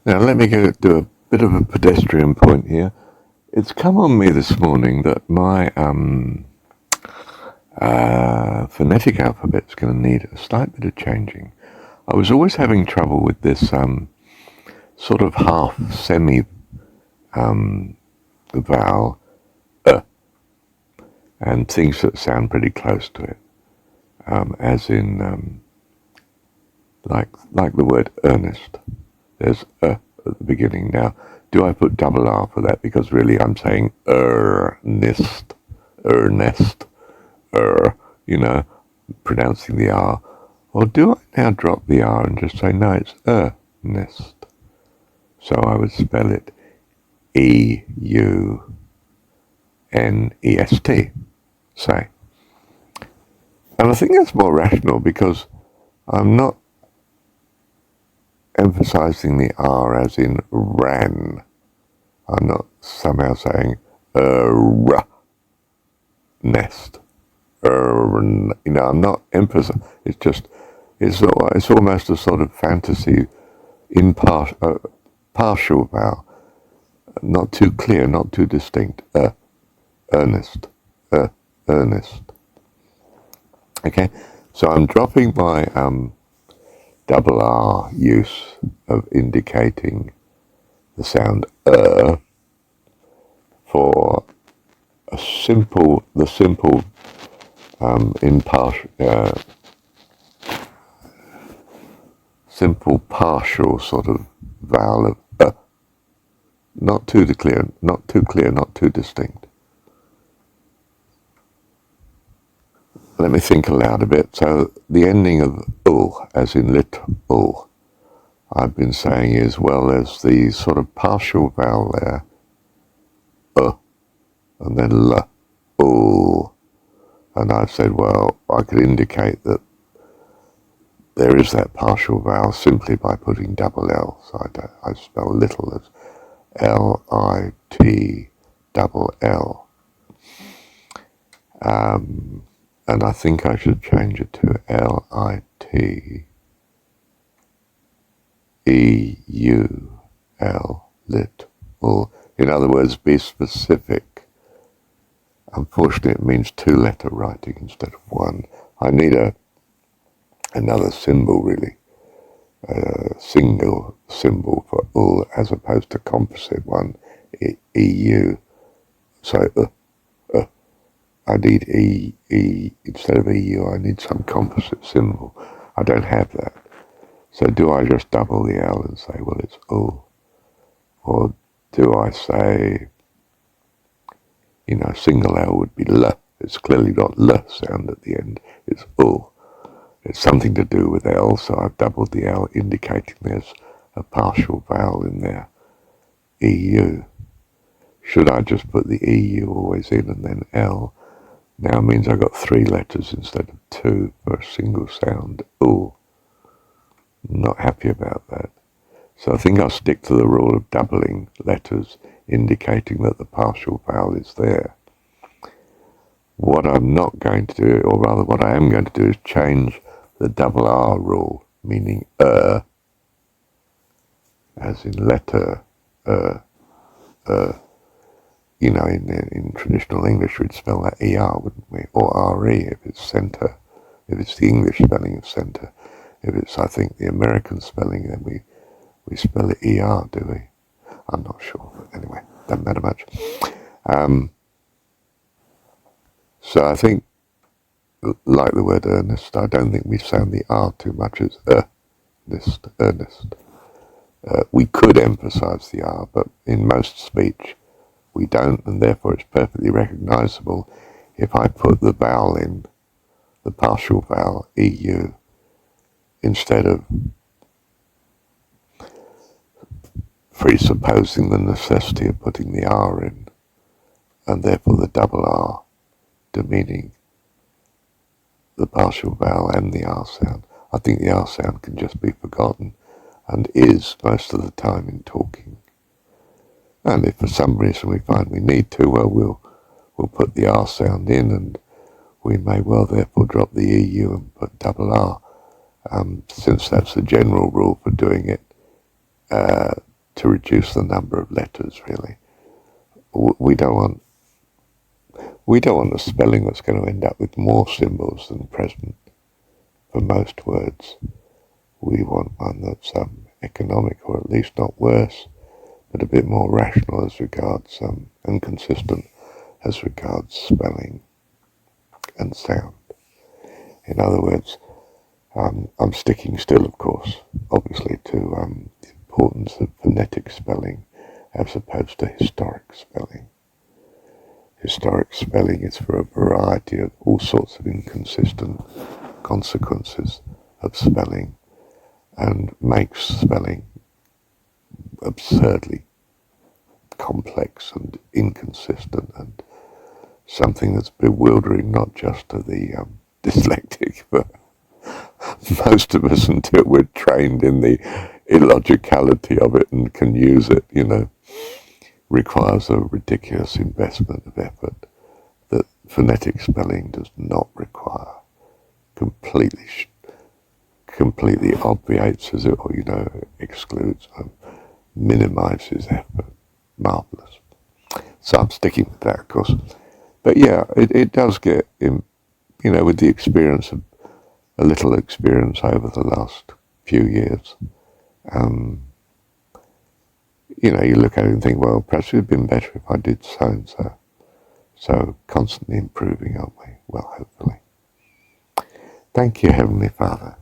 Now let me do a bit of a pedestrian point here. It's come on me this morning that my phonetic alphabet's going to need a slight bit of changing. I was always having trouble with this sort of half semi vowel and things that sound pretty close to it, as in like the word earnest. There's at the beginning. Now, do I put double R for that? Because really I'm saying earnest, pronouncing the R. Or do I now drop the R and just say, no, it's earnest? So I would spell it E-U-N-E-S-T, say. And I think that's more rational because I'm not emphasizing the R as in ran. I'm not somehow saying nest. I'm not emphasizing. It's just it's almost a sort of fantasy partial vowel, not too clear, not too distinct. Earnest, earnest. Okay, so I'm dropping my double R use of indicating the sound for the simple simple partial sort of vowel of not too clear, not too distinct. Let me think aloud a bit. So the ending of ul, as in little, I've been saying is, well, there's the sort of partial vowel there, and then l, ul. And I've said, well, I could indicate that there is that partial vowel simply by putting double L. So I spell little as L-I-T double L. And I think I should change it to L-I-T-E-U-L, little. In other words, be specific. Unfortunately, it means two-letter writing instead of one. I need another symbol, really. A single symbol for ul as opposed to composite one, EU. So I need E instead of EU. I need some composite symbol. I don't have that. So do I just double the L and say, well, it's ul? Or do I say, single L would be L. It's clearly got L sound at the end. It's ul. It's something to do with L, so I've doubled the L, indicating there's a partial vowel in there. EU. Should I just put the EU always in and then L? Now means I've got three letters instead of two for a single sound. Ooh. Not happy about that. So I think I'll stick to the rule of doubling letters, indicating that the partial vowel is there. What I'm not going to do, or rather what I am going to do, is change the double R rule, meaning as in letter, in traditional English we'd spell that ER, wouldn't we? Or RE if it's centre, if it's the English spelling of centre. If it's, I think, the American spelling, then we spell it ER, do we? I'm not sure, but anyway, doesn't matter much. So I think, like the word earnest, I don't think we sound the R too much as earnest. We could emphasise the R, but in most speech we don't, and therefore it's perfectly recognisable if I put the vowel in, the partial vowel, EU, instead of presupposing the necessity of putting the R in, and therefore the double R, demeaning the partial vowel and the R sound. I think the R sound can just be forgotten, and is most of the time in talking. And if for some reason we find we need to, well, we'll put the R sound in, and we may well therefore drop the EU and put double R, since that's the general rule for doing it to reduce the number of letters, really. We don't want a spelling that's going to end up with more symbols than present for most words. We want one that's economic, or at least not worse, but a bit more rational as regards and consistent as regards spelling and sound. In other words, I'm sticking still, of course, obviously, to the importance of phonetic spelling as opposed to historic spelling. Historic spelling is for a variety of all sorts of inconsistent consequences of spelling and makes spelling absurdly complex and inconsistent and something that's bewildering not just to the dyslexic, but most of us, until we're trained in the illogicality of it and can use it, requires a ridiculous investment of effort that phonetic spelling does not require. Completely obviates as it, or excludes, minimises effort. Marvellous. So I'm sticking with that, of course. But yeah, it does get, with the experience of a little experience over the last few years, you look at it and think, well, perhaps it would have been better if I did so and so. So constantly improving, aren't we? Well, hopefully. Thank you, Heavenly Father.